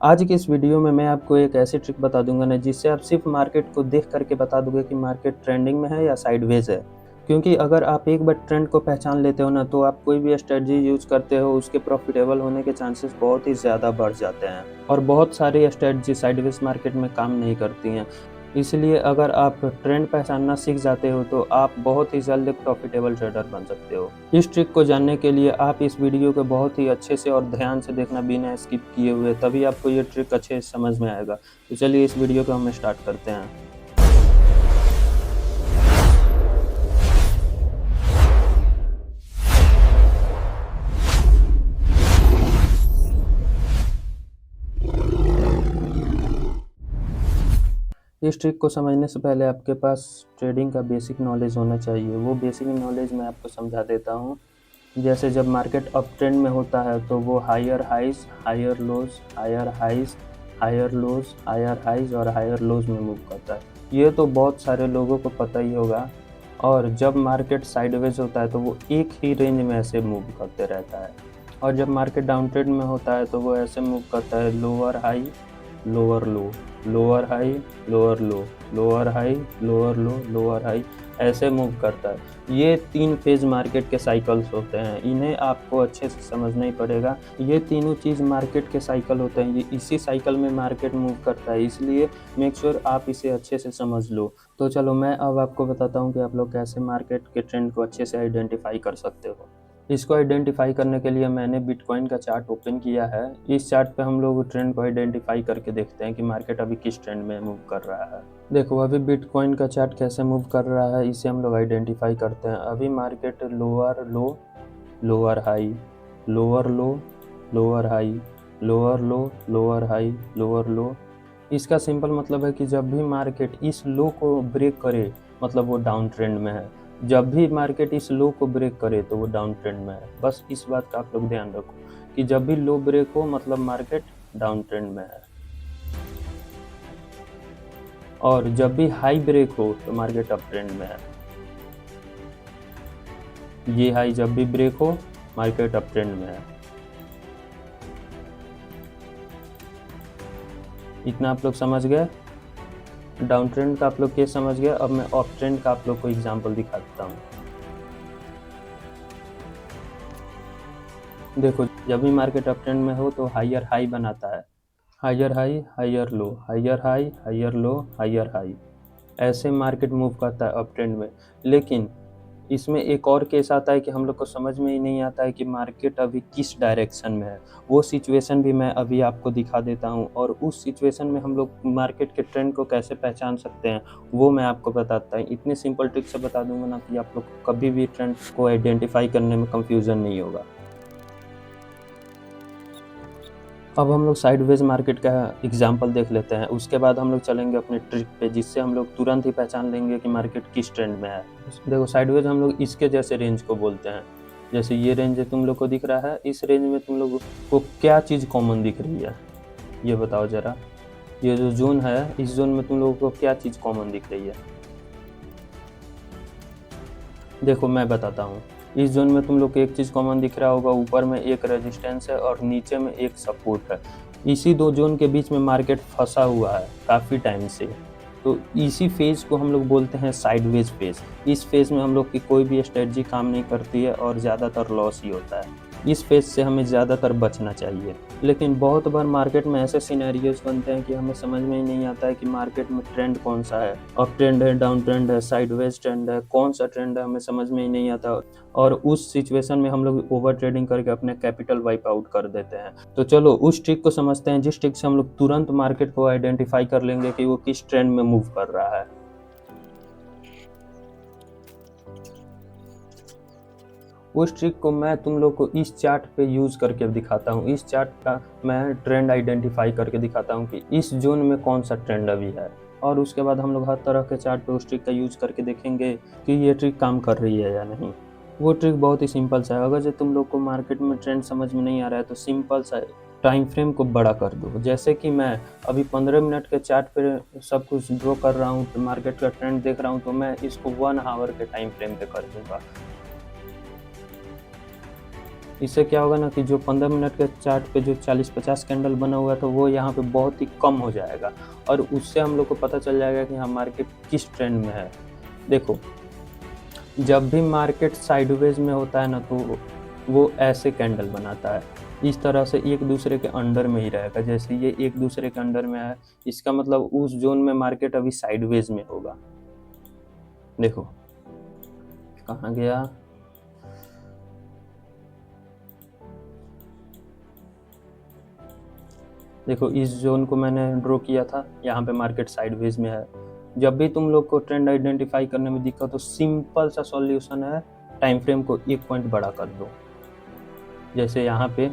आज की इस वीडियो में मैं आपको एक ऐसी ट्रिक बता दूँगा ना जिससे आप सिर्फ़ मार्केट को देख कर के बता दोगे कि मार्केट ट्रेंडिंग में है या साइडवेज़ है। क्योंकि अगर आप एक बार ट्रेंड को पहचान लेते हो ना तो आप कोई भी स्ट्रैटेजी यूज़ करते हो उसके प्रॉफ़िटेबल होने के चांसेस बहुत ही ज़्यादा बढ़ जाते हैं और बहुत सारी स्ट्रैटेजी साइडवेज़ मार्केट में काम नहीं करती हैं। इसलिए अगर आप ट्रेंड पहचानना सीख जाते हो तो आप बहुत ही जल्द एक प्रॉफ़िटेबल ट्रेडर बन सकते हो। इस ट्रिक को जानने के लिए आप इस वीडियो को बहुत ही अच्छे से और ध्यान से देखना बिना स्किप किए हुए, तभी आपको ये ट्रिक अच्छे से समझ में आएगा। तो चलिए इस वीडियो को हम स्टार्ट करते हैं। इस ट्रिक को समझने से पहले आपके पास ट्रेडिंग का बेसिक नॉलेज होना चाहिए। वो बेसिक नॉलेज मैं आपको समझा देता हूँ। जैसे जब मार्केट अप ट्रेंड में होता है तो वो higher highs, higher lows, higher highs, higher lows, higher highs और हायर लोज़ में मूव करता है। ये तो बहुत सारे लोगों को पता ही होगा। और जब मार्केट साइडवेज़ होता है तो वो एक ही रेंज में ऐसे मूव करते रहता है। और जब मार्केट डाउन ट्रेंड में होता है तो वो ऐसे मूव करता है लोअर हाई, लोअर लो, लोअर हाई, लोअर लो, लोअर हाई, लोअर लो, लोअर हाई, ऐसे मूव करता है। ये 3 फेज़ मार्केट के साइकिल्स होते हैं, इन्हें आपको अच्छे से समझना ही पड़ेगा। ये तीनों चीज़ मार्केट के साइकिल होते हैं, ये इसी साइकिल में मार्केट मूव करता है, इसलिए मेक श्योर आप इसे अच्छे से समझ लो। तो चलो मैं अब आपको बताता हूँ कि आप लोग कैसे मार्केट के ट्रेंड को अच्छे से आइडेंटिफ़ाई कर सकते हो। इसको आइडेंटिफ़ाई करने के लिए मैंने बिटकॉइन का चार्ट ओपन किया है। इस चार्ट पे हम लोग ट्रेंड को आइडेंटिफ़ाई करके देखते हैं कि मार्केट अभी किस ट्रेंड में मूव कर रहा है। देखो अभी बिटकॉइन का चार्ट कैसे मूव कर रहा है इसे हम लोग आइडेंटिफ़ाई करते हैं। अभी मार्केट लोअर लो, लोअर हाई, लोअर लो, लोअर हाई, लोअर लो, लोअर हाई, लोअर लो। इसका सिंपल मतलब है कि जब भी मार्केट इस लो को ब्रेक करे मतलब वो डाउन ट्रेंड में है। जब भी मार्केट इस लो को ब्रेक करे तो वो डाउन ट्रेंड में है। बस इस बात का आप लोग ध्यान रखो कि जब भी लो ब्रेक हो मतलब मार्केट डाउन ट्रेंड में है और जब भी हाई ब्रेक हो तो मार्केट अप ट्रेंड में है। ये हाई जब भी ब्रेक हो मार्केट अप ट्रेंड में है। इतना आप लोग समझ गए? डाउन ट्रेंड का आप लोग केस समझ गए। अब मैं अप ट्रेंड का आप लोग को एग्जांपल दिखा देता हूँ। देखो जब भी मार्केट अप ट्रेंड में हो तो हायर हाई बनाता है, higher high, higher low, higher high, higher low, higher high, ऐसे मार्केट मूव करता है अप ट्रेंड में। लेकिन इसमें एक और केस आता है कि हम लोग को समझ में ही नहीं आता है कि मार्केट अभी किस डायरेक्शन में है। वो सिचुएशन भी मैं अभी आपको दिखा देता हूँ और उस सिचुएशन में हम लोग मार्केट के ट्रेंड को कैसे पहचान सकते हैं वो मैं आपको बताता हूँ। इतनी सिंपल ट्रिक से बता दूंगा ना कि आप लोग को कभी भी ट्रेंड को आइडेंटिफाई करने में कंफ्यूजन नहीं होगा। अब हम लोग साइडवेज मार्केट का एग्जांपल देख लेते हैं, उसके बाद हम लोग चलेंगे अपने ट्रिक पे जिससे हम लोग तुरंत ही पहचान लेंगे कि मार्केट किस ट्रेंड में है। देखो साइडवेज हम लोग इसके जैसे रेंज को बोलते हैं। जैसे ये रेंज तुम लोग को दिख रहा है, इस रेंज में तुम लोग को क्या चीज़ कॉमन दिख रही है ये बताओ ज़रा। ये जो जोन है इस जोन में तुम लोगों को क्या चीज़ कॉमन दिख रही है? देखो मैं बताता हूँ। इस जोन में तुम लोग को एक चीज़ कॉमन दिख रहा होगा, ऊपर में एक रेजिस्टेंस है और नीचे में एक सपोर्ट है। इसी 2 जोन के बीच में मार्केट फँसा हुआ है काफ़ी टाइम से। तो इसी फ़ेज़ को हम लोग बोलते हैं साइडवेज़ फ़ेज़। इस फ़ेज़ में हम लोग की कोई भी स्ट्रैटेजी काम नहीं करती है और ज़्यादातर लॉस ही होता है। इस फ़ेज़ से हमें ज़्यादातर बचना चाहिए। लेकिन बहुत बार मार्केट में ऐसे सिनेरियोज़ बनते हैं कि हमें समझ में ही नहीं आता है कि मार्केट में ट्रेंड कौन-सा है, अप ट्रेंड है, डाउन ट्रेंड है, साइडवेज़ ट्रेंड है, कौन-सा ट्रेंड है हमें समझ में ही नहीं आता और उस सिचुएशन में हम लोग ओवर ट्रेडिंग करके अपने कैपिटल वाइप आउट कर देते हैं। तो चलो उस ट्रिक को समझते हैं जिस ट्रिक से हम लोग तुरंत मार्केट को आइडेंटिफ़ाई कर लेंगे कि वो किस ट्रेंड में मूव कर रहा है। उस ट्रिक को मैं तुम लोग को इस चार्ट पे यूज़ करके दिखाता हूँ। इस चार्ट का मैं ट्रेंड आइडेंटिफ़ाई करके दिखाता हूँ कि इस ज़ोन में कौन-सा ट्रेंड अभी है और उसके बाद हम लोग हर तरह के चार्ट पे उस ट्रिक का यूज़ करके देखेंगे कि ये ट्रिक काम कर रही है या नहीं। वो ट्रिक बहुत ही सिंपल सा है। अगर जो तुम लोग को मार्केट में ट्रेंड समझ में नहीं आ रहा है तो सिंपल सा टाइम फ्रेम को बड़ा कर दो। जैसे कि मैं अभी 15 मिनट के चार्ट पे सब कुछ ड्रॉ कर रहा हूँ, तो मार्केट का ट्रेंड देख रहा हूँ तो मैं इसको 1 आवर के टाइम फ्रेम पे कर दूँगा। इससे क्या होगा ना कि जो 15 मिनट के चार्ट पे जो 40-50 कैंडल बना हुआ था वो यहाँ पे बहुत ही कम हो जाएगा और उससे हम लोग को पता चल जाएगा कि हाँ मार्केट किस ट्रेंड में है। देखो, जब भी मार्केट साइडवेज में होता है ना तो वो ऐसे कैंडल बनाता है, इस तरह से एक दूसरे के अंडर में ही रहेगा। जैसे ये एक दूसरे के अंडर में है, इसका मतलब उस जोन में मार्केट अभी साइडवेज में होगा। देखो कहाँ गया, देखो इस जोन को मैंने ड्रॉ किया था, यहाँ पे मार्केट साइडवेज में है। जब भी तुम लोग को ट्रेंड आइडेंटिफाई करने में दिक्कत हो, सिंपल सा सॉल्यूशन है, टाइम फ्रेम को 1 पॉइंट बड़ा कर दो। जैसे यहाँ पे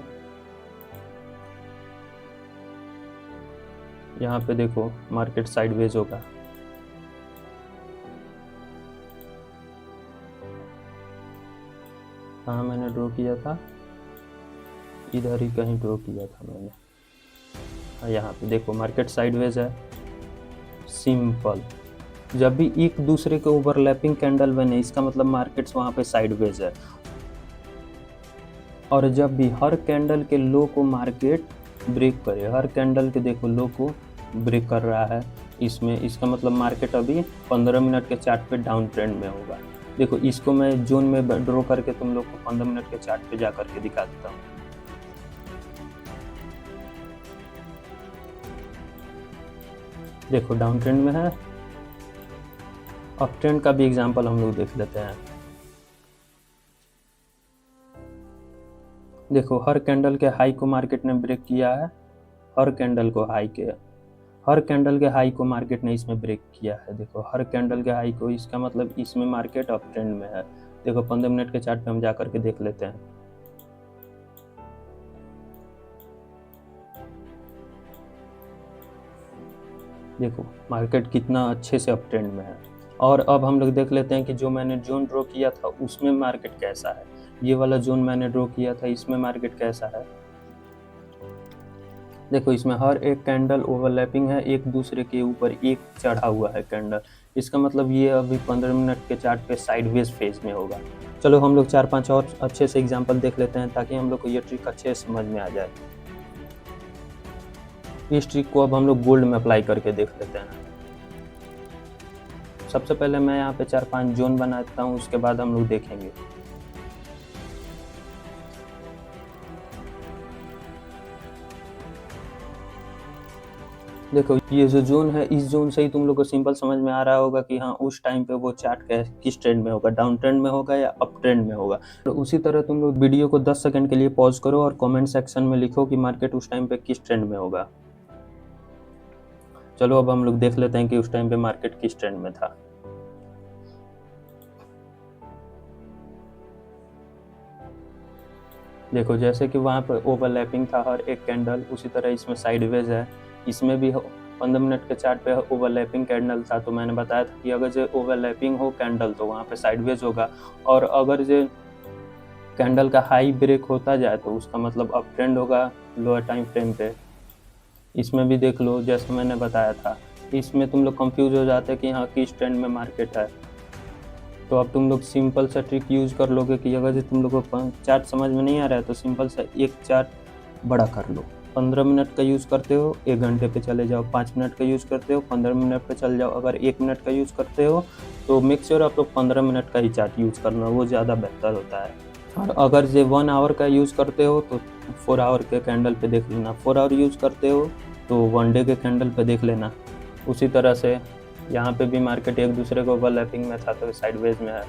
देखो मार्केट साइडवेज होगा, कहाँ मैंने ड्रॉ किया था, इधर ही कहीं ड्रॉ किया था मैंने, यहाँ पे देखो मार्केट साइडवेज है। सिंपल, जब भी एक दूसरे के ओवरलैपिंग कैंडल बने इसका मतलब मार्केट्स वहाँ पे साइडवेज है। और जब भी हर कैंडल के लो को मार्केट ब्रेक करे, हर कैंडल के देखो लो को ब्रेक कर रहा है इसमें, इसका मतलब मार्केट अभी 15 मिनट के चार्ट पे डाउन ट्रेंड में होगा। देखो इसको मैं जोन में ड्रॉ करके तुम लोग को 15 मिनट के चार्ट पे जा करके दिखा देता हूँ। देखो डाउन ट्रेंड में है, अप ट्रेंड का भी एग्जांपल हम लोग देख लेते हैं। देखो हर कैंडल के हाई को मार्केट ने ब्रेक किया है, हर कैंडल के हाई को मार्केट ने इसमें ब्रेक किया है। देखो हर कैंडल के हाई को, इसका मतलब इसमें मार्केट अप ट्रेंड में है। देखो 15 मिनट के चार्ट पे हम जा करके देख लेते हैं। देखो मार्केट कितना अच्छे से अप ट्रेंड में है। और अब हम लोग देख लेते हैं कि जो मैंने जोन ड्रॉ किया था उसमें मार्केट कैसा है। ये वाला जोन मैंने ड्रॉ किया था, इसमें मार्केट कैसा है। देखो इसमें हर एक कैंडल ओवरलैपिंग है, एक दूसरे के ऊपर एक चढ़ा हुआ है कैंडल, इसका मतलब ये अभी 15 मिनट के चार्ट पे साइडवेज फेज में होगा। चलो हम लोग 4-5 और अच्छे से एग्जांपल देख लेते हैं ताकि हम लोग को ये ट्रिक अच्छे से समझ में आ जाए। इस ट्रिक को अब हम लोग गोल्ड में अप्लाई करके देख लेते हैं। सबसे पहले मैं यहाँ पे 4-5 जोन बनाता हूँ, उसके बाद हम लोग देखेंगे। देखो ये जो जोन है, इस जोन से ही तुम लोग को सिंपल समझ में आ रहा होगा कि हाँ उस टाइम पे वो चार्ट किस ट्रेंड में होगा, डाउन ट्रेंड में होगा या अप ट्रेंड में होगा। तो उसी तरह तुम लोग वीडियो को 10 सेकंड के लिए पॉज करो और कमेंट सेक्शन में लिखो कि मार्केट उस टाइम पे किस ट्रेंड में होगा। चलो अब हम लोग देख लेते हैं कि उस टाइम पे मार्केट किस ट्रेंड में था। देखो जैसे कि वहाँ पर ओवरलैपिंग था हर एक कैंडल, उसी तरह इसमें साइडवेज है। इसमें भी 15 मिनट के चार्ट पे ओवरलैपिंग कैंडल था, तो मैंने बताया था कि अगर जो ओवरलैपिंग हो कैंडल तो वहाँ पे साइडवेज होगा, और अगर जो कैंडल का हाई ब्रेक होता जाए तो उसका मतलब अप ट्रेंड होगा लोअर टाइम फ्रेम पे। इसमें भी देख लो जैसे मैंने बताया था, इसमें तुम लोग कंफ्यूज हो जाते हैं कि हाँ किस ट्रेंड में मार्केट है। तो अब तुम लोग सिंपल सा ट्रिक यूज़ कर लोगे कि अगर तुम लोग को चार्ट समझ में नहीं आ रहा है तो सिंपल सा एक चार्ट बड़ा कर लो। 15 मिनट का यूज़ करते हो 1 घंटे पे चले जाओ, 5 मिनट का यूज़ करते हो 15 मिनट पे चले जाओ, अगर 1 मिनट का यूज़ करते हो तो मेक श्योर आप लोग 15 मिनट का ही चार्ट यूज़ करना, वो ज़्यादा बेहतर होता है। और अगर जो 1 आवर का यूज़ करते हो तो 4 आवर के कैंडल पे देख लेना, 4 आवर यूज़ करते हो तो 1 डे के कैंडल पे देख लेना। उसी तरह से यहाँ पे भी मार्केट एक दूसरे को ओवरलैपिंग में था तो साइडवेज में है।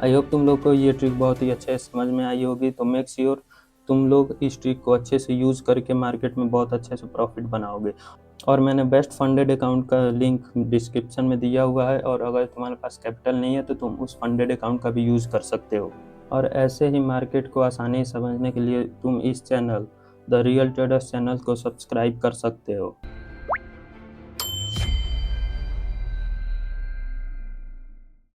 आई होप तुम लोग को ये ट्रिक बहुत ही अच्छे से समझ में आई होगी। तो मेक श्योर तुम लोग इस ट्रिक को अच्छे से यूज़ करके मार्केट में बहुत अच्छे से प्रॉफिट बनाओगे। और मैंने बेस्ट फंडेड अकाउंट का लिंक डिस्क्रिप्शन में दिया हुआ है, और अगर तुम्हारे पास कैपिटल नहीं है तो तुम उस फंडेड अकाउंट का भी यूज़ कर सकते हो। और ऐसे ही मार्केट को आसानी से समझने के लिए तुम इस channel the real traders channel को सब्सक्राइब कर सकते हो।